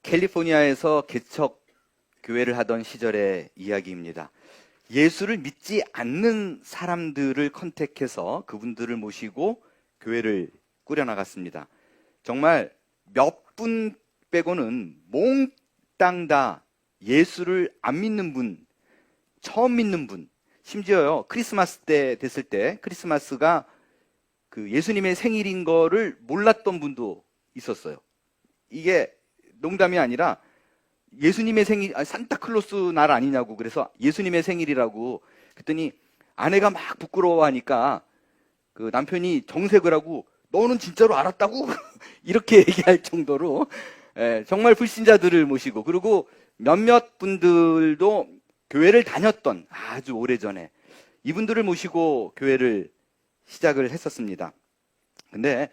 캘리포니아에서 개척 교회를 하던 시절의 이야기입니다. 예수를 믿지 않는 사람들을 컨택해서 그분들을 모시고 교회를 꾸려나갔습니다. 정말 몇 분 빼고는 몽땅 다 예수를 안 믿는 분, 처음 믿는 분, 심지어요 크리스마스 때 됐을 때 크리스마스가 그 예수님의 생일인 거를 몰랐던 분도 있었어요. 이게 농담이 아니라 예수님의 생일, 산타클로스 날 아니냐고. 그래서 예수님의 생일이라고 그랬더니 아내가 막 부끄러워하니까 그 남편이 정색을 하고 너는 진짜로 알았다고? 이렇게 얘기할 정도로 정말 불신자들을 모시고, 그리고 몇몇 분들도 교회를 다녔던 아주 오래전에 이분들을 모시고 교회를 시작을 했었습니다. 근데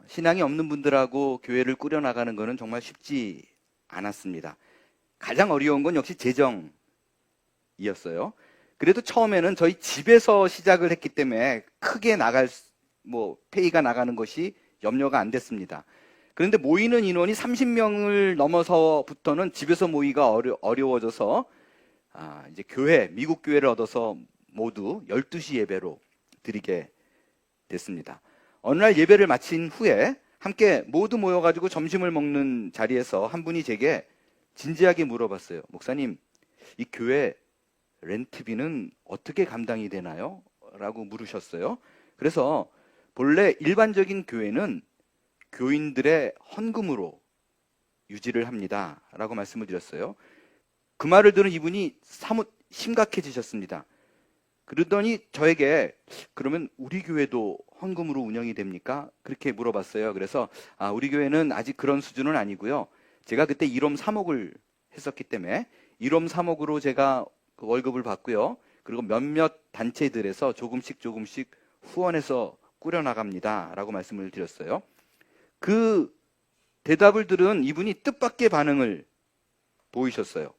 신앙이 없는 분들하고 교회를 꾸려나가는 것은 정말 쉽지 않았습니다. 가장 어려운 건 역시 재정이었어요. 그래도 처음에는 저희 집에서 시작을 했기 때문에 크게 페이가 나가는 것이 염려가 안 됐습니다. 그런데 모이는 인원이 30명을 넘어서부터는 집에서 모이기가 어려워져서 이제 미국 교회를 얻어서 모두 12시 예배로 드리게 됐습니다. 어느 날 예배를 마친 후에 함께 모두 모여가지고 점심을 먹는 자리에서 한 분이 제게 진지하게 물어봤어요. 목사님, 이 교회 렌트비는 어떻게 감당이 되나요? 라고 물으셨어요. 그래서 본래 일반적인 교회는 교인들의 헌금으로 유지를 합니다 라고 말씀을 드렸어요. 그 말을 들은 이분이 사뭇 심각해지셨습니다. 그러더니 저에게 그러면 우리 교회도 헌금으로 운영이 됩니까? 그렇게 물어봤어요. 그래서 우리 교회는 아직 그런 수준은 아니고요. 제가 그때 1홈 3억을 했었기 때문에 1홈 3억으로 제가 그 월급을 받고요. 그리고 몇몇 단체들에서 조금씩 후원해서 꾸려나갑니다 라고 말씀을 드렸어요. 그 대답을 들은 이분이 뜻밖의 반응을 보이셨어요.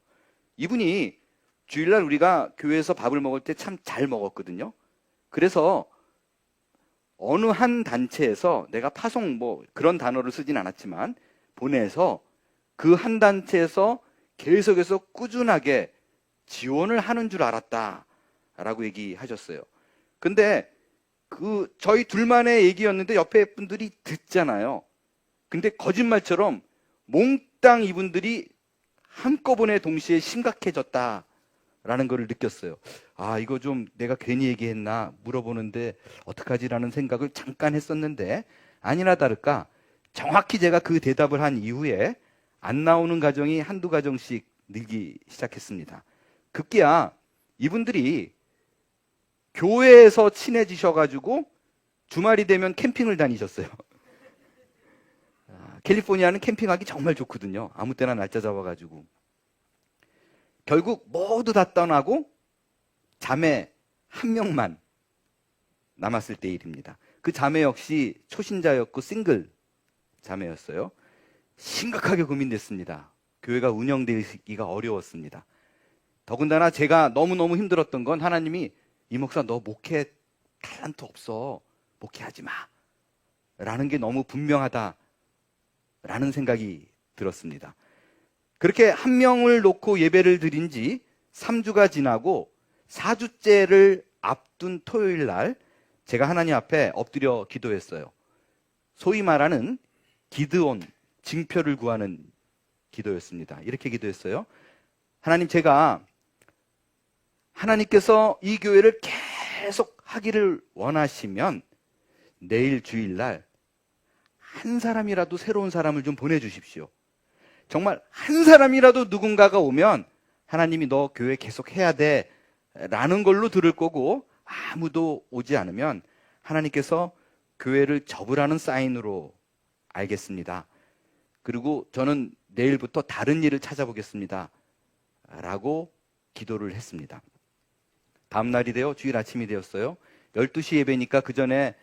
이분이 주일날 우리가 교회에서 밥을 먹을 때 참 잘 먹었거든요. 그래서 어느 한 단체에서 내가 파송 그런 단어를 쓰진 않았지만 보내서 그 한 단체에서 계속해서 꾸준하게 지원을 하는 줄 알았다 라고 얘기하셨어요. 근데 저희 둘만의 얘기였는데 옆에 분들이 듣잖아요. 근데 거짓말처럼 몽땅 이분들이 한꺼번에 동시에 심각해졌다 라는 걸 느꼈어요. 이거 좀 내가 괜히 얘기했나 물어보는데 어떡하지라는 생각을 잠깐 했었는데, 아니나 다를까 정확히 제가 그 대답을 한 이후에 안 나오는 가정이 한두 가정씩 늘기 시작했습니다. 급기야 이분들이 교회에서 친해지셔가지고 주말이 되면 캠핑을 다니셨어요. 캘리포니아는 캠핑하기 정말 좋거든요. 아무 때나 날짜 잡아가지고. 결국 모두 다 떠나고 자매 한 명만 남았을 때 일입니다. 그 자매 역시 초신자였고 싱글 자매였어요. 심각하게 고민됐습니다. 교회가 운영되기가 어려웠습니다. 더군다나 제가 너무너무 힘들었던 건 하나님이 이 목사 너 목회 탤런트 없어. 목회하지 마. 라는 게 너무 분명하다 라는 생각이 들었습니다. 그렇게 한 명을 놓고 예배를 드린 지 3주가 지나고 4주째를 앞둔 토요일 날 제가 하나님 앞에 엎드려 기도했어요. 소위 말하는 기드온, 징표를 구하는 기도였습니다. 이렇게 기도했어요. 하나님, 제가 하나님께서 이 교회를 계속 하기를 원하시면 내일 주일날 한 사람이라도 새로운 사람을 좀 보내주십시오. 정말 한 사람이라도 누군가가 오면 하나님이 너 교회 계속 해야 돼 라는 걸로 들을 거고, 아무도 오지 않으면 하나님께서 교회를 접으라는 사인으로 알겠습니다. 그리고 저는 내일부터 다른 일을 찾아보겠습니다 라고 기도를 했습니다. 다음 날이 되어 주일 아침이 되었어요. 12시 예배니까 그 전에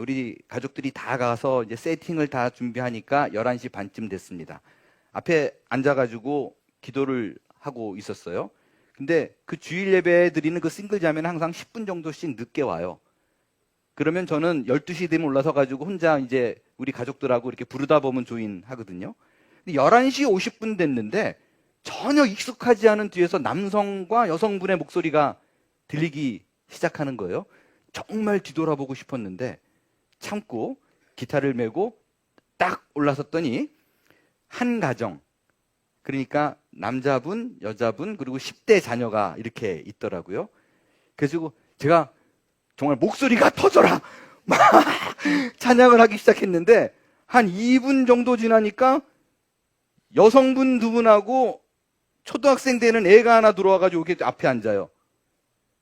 우리 가족들이 다 가서 이제 세팅을 다 준비하니까 11시 반쯤 됐습니다. 앞에 앉아가지고 기도를 하고 있었어요. 근데 그 주일 예배 드리는 그 싱글 자매는 항상 10분 정도씩 늦게 와요. 그러면 저는 12시 되면 올라서 가지고 혼자 이제 우리 가족들하고 이렇게 부르다 보면 조인 하거든요. 11시 50분 됐는데 전혀 익숙하지 않은 뒤에서 남성과 여성분의 목소리가 들리기 시작하는 거예요. 정말 뒤돌아보고 싶었는데 참고 기타를 메고 딱 올라섰더니 한 가정, 그러니까 남자분, 여자분, 그리고 10대 자녀가 이렇게 있더라고요. 그래서 제가 정말 목소리가 터져라! 막 찬양을 하기 시작했는데 한 2분 정도 지나니까 여성분 2분하고 초등학생 되는 애가 하나 들어와가지고 이렇게 앞에 앉아요.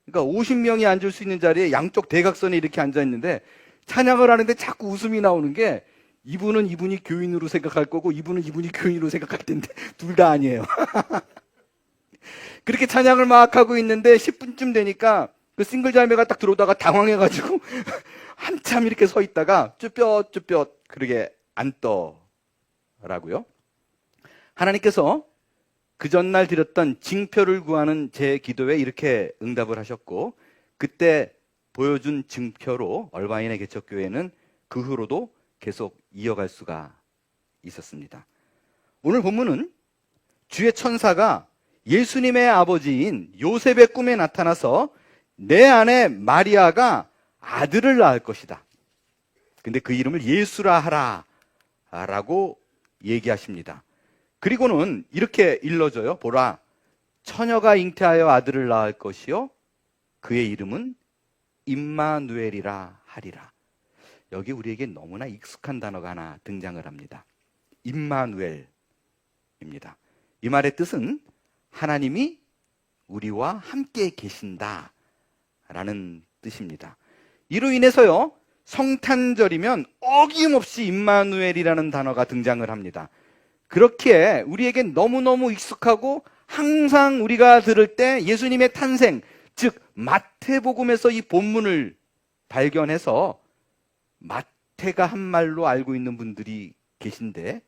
그러니까 50명이 앉을 수 있는 자리에 양쪽 대각선에 이렇게 앉아있는데 찬양을 하는데 자꾸 웃음이 나오는 게 이분은 이분이 교인으로 생각할 거고 이분은 이분이 교인으로 생각할 텐데 둘 다 아니에요. 그렇게 찬양을 막 하고 있는데 10분쯤 되니까 그 싱글 자매가 딱 들어오다가 당황해가지고 한참 이렇게 서 있다가 쭈뼛쭈뼛 그러게 앉더라고요. 하나님께서 그 전날 드렸던 징표를 구하는 제 기도에 이렇게 응답을 하셨고 그때 보여준 징표로 얼바인의 개척교회는 그 후로도 계속 이어갈 수가 있었습니다. 오늘 본문은 주의 천사가 예수님의 아버지인 요셉의 꿈에 나타나서 내 아내 마리아가 아들을 낳을 것이다. 근데 그 이름을 예수라 하라 라고 얘기하십니다. 그리고는 이렇게 일러줘요. 보라, 처녀가 잉태하여 아들을 낳을 것이요 그의 이름은 임마누엘이라 하리라. 여기 우리에게 너무나 익숙한 단어가 하나 등장을 합니다. 임마누엘입니다. 이 말의 뜻은 하나님이 우리와 함께 계신다 라는 뜻입니다. 이로 인해서요, 성탄절이면 어김없이 임마누엘이라는 단어가 등장을 합니다. 그렇기에 우리에게 너무너무 익숙하고 항상 우리가 들을 때 예수님의 탄생, 즉 마태복음에서 이 본문을 발견해서 마태가 한 말로 알고 있는 분들이 계신데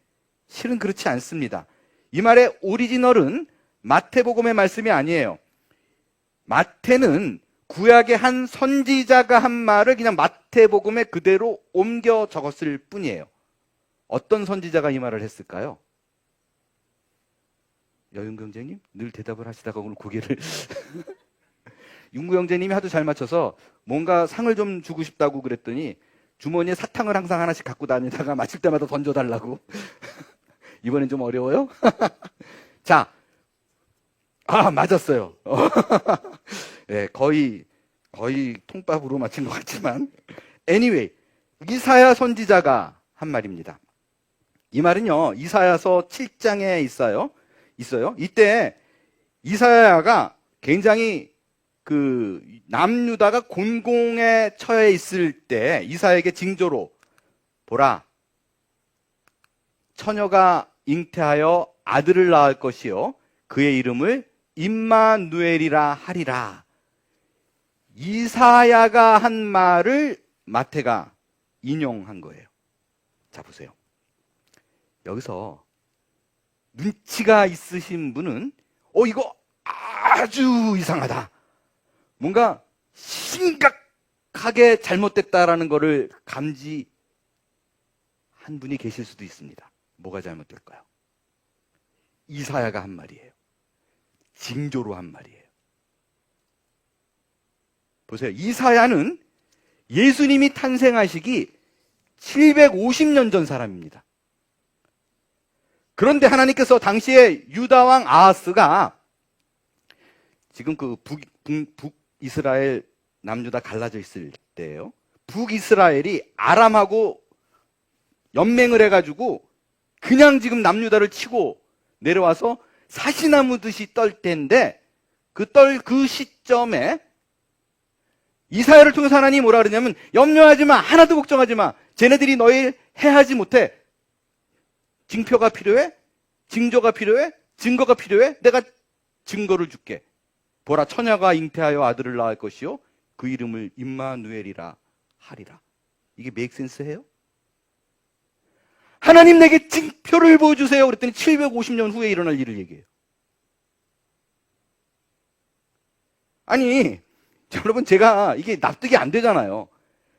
실은 그렇지 않습니다. 이 말의 오리지널은 마태복음의 말씀이 아니에요. 마태는 구약의 한 선지자가 한 말을 그냥 마태복음에 그대로 옮겨 적었을 뿐이에요. 어떤 선지자가 이 말을 했을까요? 여윤구 형제님 늘 대답을 하시다가 오늘 고개를 윤구 형제님이 하도 잘 맞춰서 뭔가 상을 좀 주고 싶다고 그랬더니 주머니에 사탕을 항상 하나씩 갖고 다니다가 마칠 때마다 던져달라고. 이번엔 좀 어려워요? 자, 맞았어요. 네, 거의 통밥으로 맞힌 것 같지만 anyway, 이사야 선지자가 한 말입니다. 이 말은요, 이사야서 7장에 있어요. 이때 이사야가 굉장히 그 남유다가 곤공에 처해 있을 때 이사야에게 징조로 보라, 처녀가 잉태하여 아들을 낳을 것이요 그의 이름을 임마누엘이라 하리라. 이사야가 한 말을 마태가 인용한 거예요. 자, 보세요. 여기서 눈치가 있으신 분은 이거 아주 이상하다, 뭔가 심각하게 잘못됐다라는 것을 감지한 분이 계실 수도 있습니다. 뭐가 잘못될까요? 이사야가 한 말이에요. 징조로 한 말이에요. 보세요. 이사야는 예수님이 탄생하시기 750년 전 사람입니다. 그런데 하나님께서 당시에 유다 왕 아하스가 지금 그 북이스라엘 남유다 갈라져 있을 때예요. 북이스라엘이 아람하고 연맹을 해가지고 그냥 지금 남유다를 치고 내려와서 사시나무듯이 떨 때인데 그 시점에 이사야를 통해서 하나님이 뭐라 그러냐면 염려하지 마, 하나도 걱정하지 마, 쟤네들이 너희 해하지 못해. 징표가 필요해? 징조가 필요해? 증거가 필요해? 내가 증거를 줄게. 보라, 처녀가 잉태하여 아들을 낳을 것이요 그 이름을 임마누엘이라 하리라. 이게 메이크 센스 해요? 하나님 내게 징표를 보여주세요 그랬더니 750년 후에 일어날 일을 얘기해요. 아니 여러분, 제가 이게 납득이 안 되잖아요.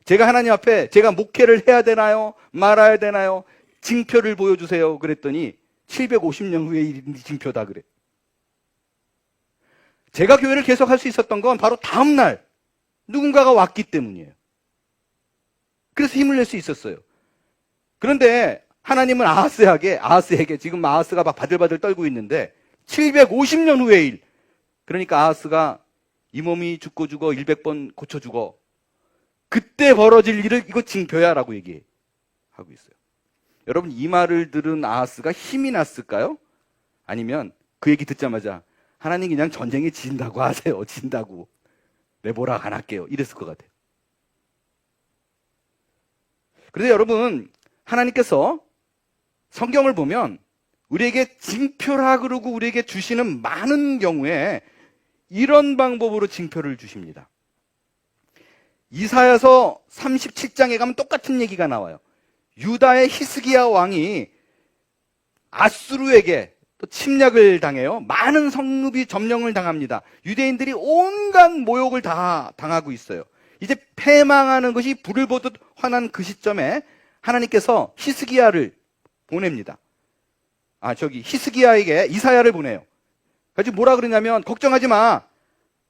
제가 하나님 앞에 제가 목회를 해야 되나요? 말아야 되나요? 징표를 보여주세요 그랬더니 750년 후의 일인데 징표다 그래. 제가 교회를 계속할 수 있었던 건 바로 다음 날 누군가가 왔기 때문이에요. 그래서 힘을 낼 수 있었어요. 그런데 하나님은 아하스에게 지금 아하스가 막 바들바들 떨고 있는데 750년 후의 일. 그러니까 아하스가 이 몸이 죽고 죽어 100번 고쳐 죽어. 그때 벌어질 일을 이거 징표야 라고 얘기하고 있어요. 여러분 이 말을 들은 아하스가 힘이 났을까요? 아니면 그 얘기 듣자마자 하나님 그냥 전쟁에 진다고 하세요. 진다고. 내보라 안 할게요. 이랬을 것 같아요. 그런데 여러분 하나님께서 성경을 보면 우리에게 징표라 그러고 우리에게 주시는 많은 경우에 이런 방법으로 징표를 주십니다. 이사야서 37장에 가면 똑같은 얘기가 나와요. 유다의 히스기야 왕이 아수르에게 또 침략을 당해요. 많은 성읍이 점령을 당합니다. 유대인들이 온갖 모욕을 다 당하고 있어요. 이제 패망하는 것이 불을 보듯 환한 그 시점에 하나님께서 히스기야를 보냅니다. 히스기야에게 이사야를 보내요. 그래서 뭐라 그러냐면 걱정하지 마.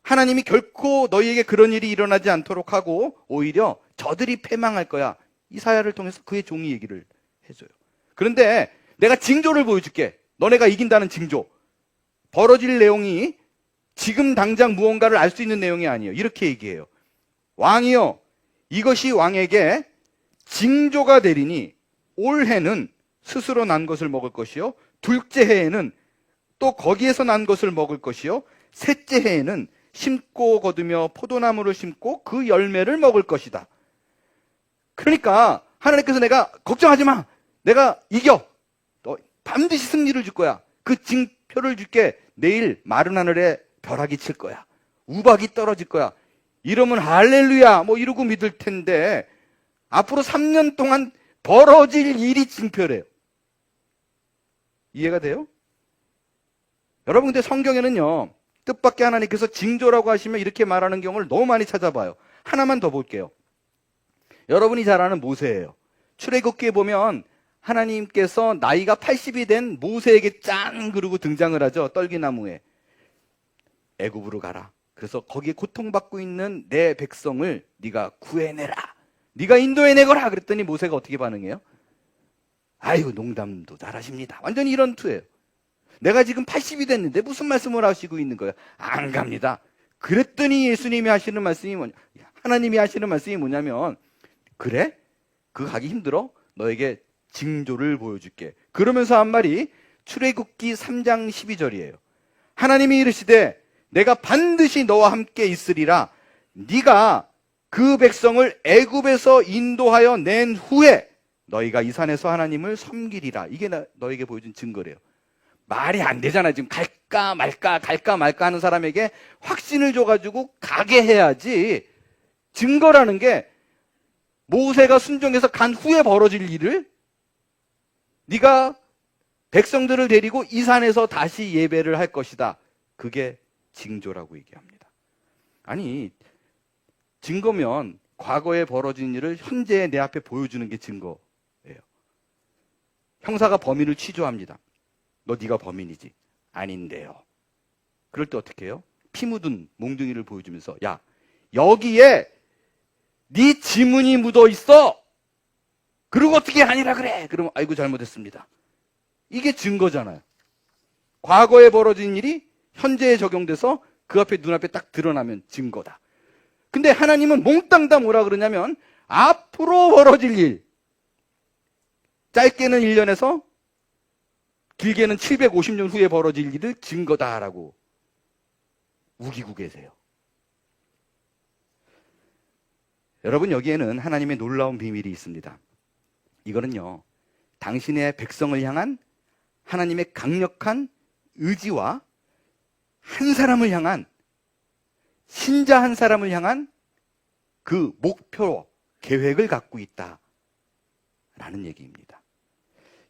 하나님이 결코 너희에게 그런 일이 일어나지 않도록 하고 오히려 저들이 패망할 거야. 이사야를 통해서 그의 종이 얘기를 해줘요. 그런데 내가 징조를 보여줄게. 너네가 이긴다는 징조. 벌어질 내용이 지금 당장 무언가를 알 수 있는 내용이 아니에요. 이렇게 얘기해요. 왕이여, 이것이 왕에게 징조가 되리니 올해는 스스로 난 것을 먹을 것이요, 둘째 해에는 또 거기에서 난 것을 먹을 것이요, 셋째 해에는 심고 거두며 포도나무를 심고 그 열매를 먹을 것이다. 그러니까 하나님께서 내가 걱정하지 마. 내가 이겨. 너 반드시 승리를 줄 거야. 그 징표를 줄게. 내일 마른 하늘에 벼락이 칠 거야. 우박이 떨어질 거야. 이러면 할렐루야 뭐 이러고 믿을 텐데 앞으로 3년 동안 벌어질 일이 징표래요. 이해가 돼요? 여러분 근데 성경에는요 뜻밖의 하나님께서 징조라고 하시면 이렇게 말하는 경우를 너무 많이 찾아봐요. 하나만 더 볼게요. 여러분이 잘 아는 모세예요. 출애굽기에 보면 하나님께서 나이가 80이 된 모세에게 짠 그러고 등장을 하죠. 떨기나무에. 애굽으로 가라. 그래서 거기에 고통받고 있는 내 백성을 네가 구해내라. 네가 인도해내거라. 그랬더니 모세가 어떻게 반응해요? 아이고 농담도 잘하십니다. 완전히 이런 투예요. 내가 지금 80이 됐는데 무슨 말씀을 하시고 있는 거예요? 안 갑니다. 그랬더니 예수님이 하시는 말씀이 하나님이 하시는 말씀이 뭐냐면 그래? 그거 가기 힘들어? 너에게 징조를 보여줄게. 그러면서 한 말이 출애굽기 3장 12절이에요. 하나님이 이르시되 내가 반드시 너와 함께 있으리라. 네가 그 백성을 애굽에서 인도하여 낸 후에 너희가 이 산에서 하나님을 섬기리라. 이게 너에게 보여준 증거래요. 말이 안 되잖아. 지금 갈까 말까 하는 사람에게 확신을 줘가지고 가게 해야지. 증거라는 게 모세가 순종해서 간 후에 벌어질 일을 네가 백성들을 데리고 이 산에서 다시 예배를 할 것이다. 그게 징조라고 얘기합니다. 아니 증거면 과거에 벌어진 일을 현재 내 앞에 보여주는 게 증거예요. 형사가 범인을 취조합니다. 너 네가 범인이지. 아닌데요. 그럴 때 어떻게 해요? 피 묻은 몽둥이를 보여주면서 야 여기에 네 지문이 묻어 있어. 그리고 어떻게 아니라 그래. 그러면 아이고 잘못했습니다. 이게 증거잖아요. 과거에 벌어진 일이 현재에 적용돼서 그 앞에 눈앞에 딱 드러나면 증거다. 근데 하나님은 몽땅 다 뭐라 그러냐면 앞으로 벌어질 일. 짧게는 1년에서 길게는 750년 후에 벌어질 일을 증거다라고 우기고 계세요. 여러분 여기에는 하나님의 놀라운 비밀이 있습니다. 이거는요 당신의 백성을 향한 하나님의 강력한 의지와 한 사람을 향한 신자 한 사람을 향한 그 목표 계획을 갖고 있다라는 얘기입니다.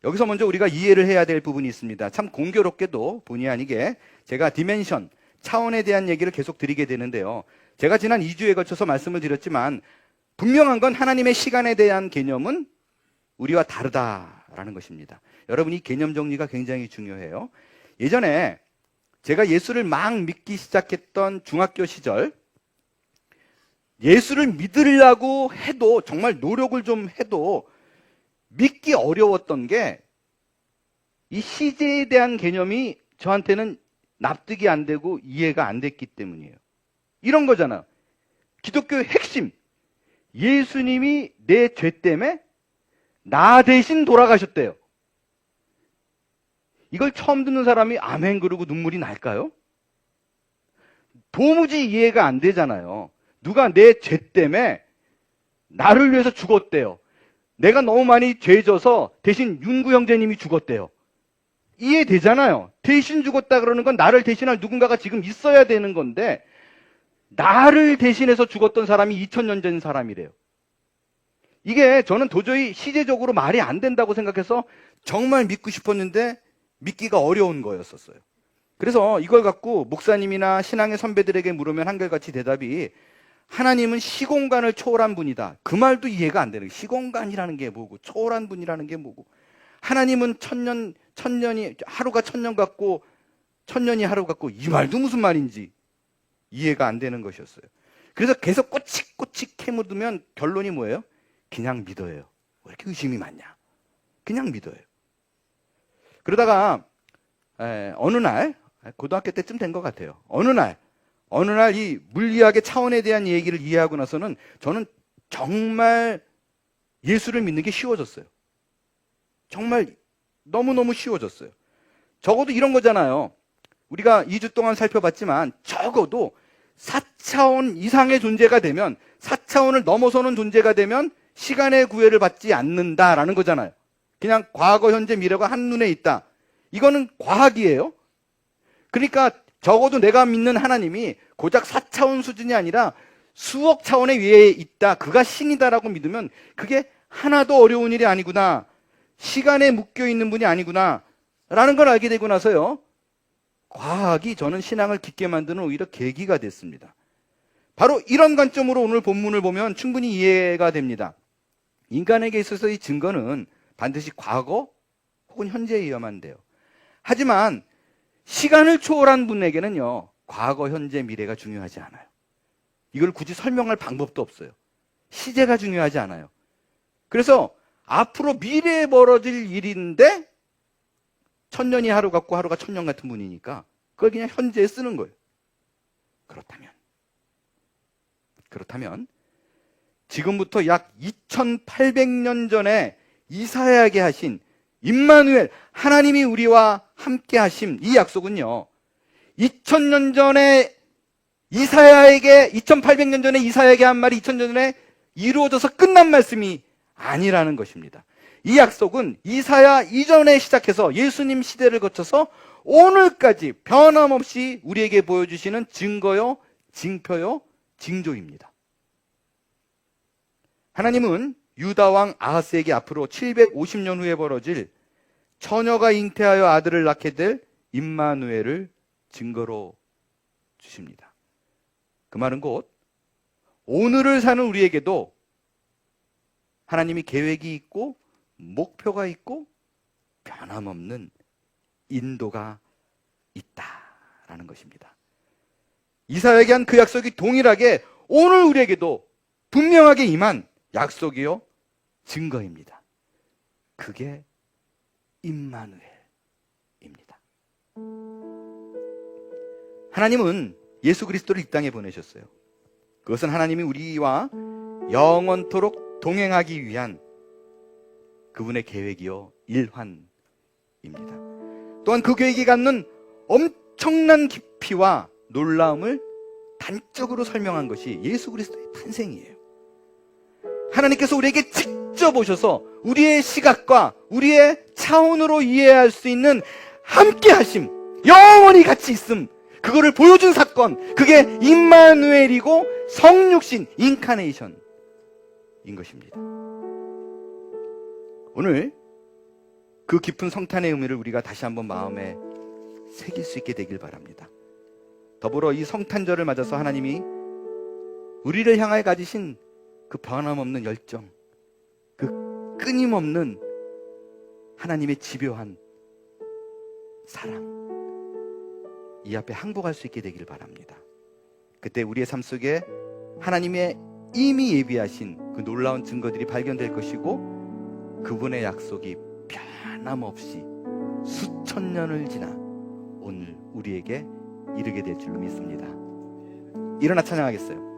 여기서 먼저 우리가 이해를 해야 될 부분이 있습니다. 참 공교롭게도 본의 아니게 제가 디멘션, 차원에 대한 얘기를 계속 드리게 되는데요. 제가 지난 2주에 걸쳐서 말씀을 드렸지만 분명한 건 하나님의 시간에 대한 개념은 우리와 다르다라는 것입니다. 여러분, 이 개념 정리가 굉장히 중요해요. 예전에 제가 예수를 막 믿기 시작했던 중학교 시절, 예수를 믿으려고 해도, 정말 노력을 좀 해도 믿기 어려웠던 게, 이 시제에 대한 개념이 저한테는 납득이 안 되고 이해가 안 됐기 때문이에요. 이런 거잖아요. 기독교의 핵심, 예수님이 내 죄 때문에 나 대신 돌아가셨대요. 이걸 처음 듣는 사람이 아멘 그러고 눈물이 날까요? 도무지 이해가 안 되잖아요. 누가 내 죄 때문에 나를 위해서 죽었대요. 내가 너무 많이 죄져서 대신 윤구 형제님이 죽었대요. 이해되잖아요. 대신 죽었다 그러는 건 나를 대신할 누군가가 지금 있어야 되는 건데, 나를 대신해서 죽었던 사람이 2000년 전 사람이래요. 이게 저는 도저히 시제적으로 말이 안 된다고 생각해서 정말 믿고 싶었는데 믿기가 어려운 거였었어요. 그래서 이걸 갖고 목사님이나 신앙의 선배들에게 물으면 한결같이 대답이, 하나님은 시공간을 초월한 분이다. 그 말도 이해가 안 되는 거예요. 시공간이라는 게 뭐고 초월한 분이라는 게 뭐고, 하나님은 천년이 하루가 천년 같고 천년이 하루 같고, 이 말도 무슨 말인지 이해가 안 되는 것이었어요. 그래서 계속 꼬치꼬치 캐묻으면 결론이 뭐예요? 그냥 믿어요. 왜 이렇게 의심이 많냐? 그냥 믿어요. 그러다가 어느 날, 고등학교 때쯤 된 것 같아요. 어느 날 이 물리학의 차원에 대한 얘기를 이해하고 나서는 저는 정말 예수를 믿는 게 쉬워졌어요. 정말 너무너무 쉬워졌어요. 적어도 이런 거잖아요. 우리가 2주 동안 살펴봤지만 적어도 4차원 이상의 존재가 되면, 4차원을 넘어서는 존재가 되면 시간의 구애를 받지 않는다라는 거잖아요. 그냥 과거, 현재, 미래가 한눈에 있다. 이거는 과학이에요. 그러니까 적어도 내가 믿는 하나님이 고작 4차원 수준이 아니라 수억 차원의 위에 있다. 그가 신이다라고 믿으면 그게 하나도 어려운 일이 아니구나. 시간에 묶여 있는 분이 아니구나. 라는 걸 알게 되고 나서요, 과학이 저는 신앙을 깊게 만드는 오히려 계기가 됐습니다. 바로 이런 관점으로 오늘 본문을 보면 충분히 이해가 됩니다. 인간에게 있어서 이 증거는 반드시 과거 혹은 현재여야만 돼요. 하지만 시간을 초월한 분에게는요, 과거, 현재, 미래가 중요하지 않아요. 이걸 굳이 설명할 방법도 없어요. 시제가 중요하지 않아요. 그래서 앞으로 미래에 벌어질 일인데 천년이 하루 같고 하루가 천년 같은 분이니까 그걸 그냥 현재에 쓰는 거예요. 그렇다면 지금부터 약 2800년 전에 이사야에게 하신 임마누엘, 하나님이 우리와 함께 하신 이 약속은요, 2800년 전에 이사야에게 한 말이 2000년 전에 이루어져서 끝난 말씀이 아니라는 것입니다. 이 약속은 이사야 이전에 시작해서 예수님 시대를 거쳐서 오늘까지 변함없이 우리에게 보여주시는 증거요, 징표요, 징조입니다. 하나님은 유다왕 아하스에게 앞으로 750년 후에 벌어질 처녀가 잉태하여 아들을 낳게 될 임마누엘을 증거로 주십니다. 그 말은 곧 오늘을 사는 우리에게도 하나님이 계획이 있고 목표가 있고 변함없는 인도가 있다라는 것입니다. 이사야에게 한 그 약속이 동일하게 오늘 우리에게도 분명하게 임한 약속이요, 증거입니다. 그게 임마누엘입니다. 하나님은 예수 그리스도를 이 땅에 보내셨어요. 그것은 하나님이 우리와 영원토록 동행하기 위한 그분의 계획이요, 일환입니다. 또한 그 계획이 갖는 엄청난 깊이와 놀라움을 단적으로 설명한 것이 예수 그리스도의 탄생이에요. 하나님께서 우리에게 직접 오셔서 우리의 시각과 우리의 차원으로 이해할 수 있는 함께하심, 영원히 같이 있음, 그거를 보여준 사건, 그게 임마누엘이고 성육신, 인카네이션인 것입니다. 오늘 그 깊은 성탄의 의미를 우리가 다시 한번 마음에 새길 수 있게 되길 바랍니다. 더불어 이 성탄절을 맞아서 하나님이 우리를 향하여 가지신 그 변함없는 열정, 그 끊임없는 하나님의 집요한 사랑, 이 앞에 항복할 수 있게 되기를 바랍니다. 그때 우리의 삶 속에 하나님의 이미 예비하신 그 놀라운 증거들이 발견될 것이고, 그분의 약속이 변함없이 수천 년을 지나 오늘 우리에게 이르게 될 줄로 믿습니다. 일어나 찬양하겠어요.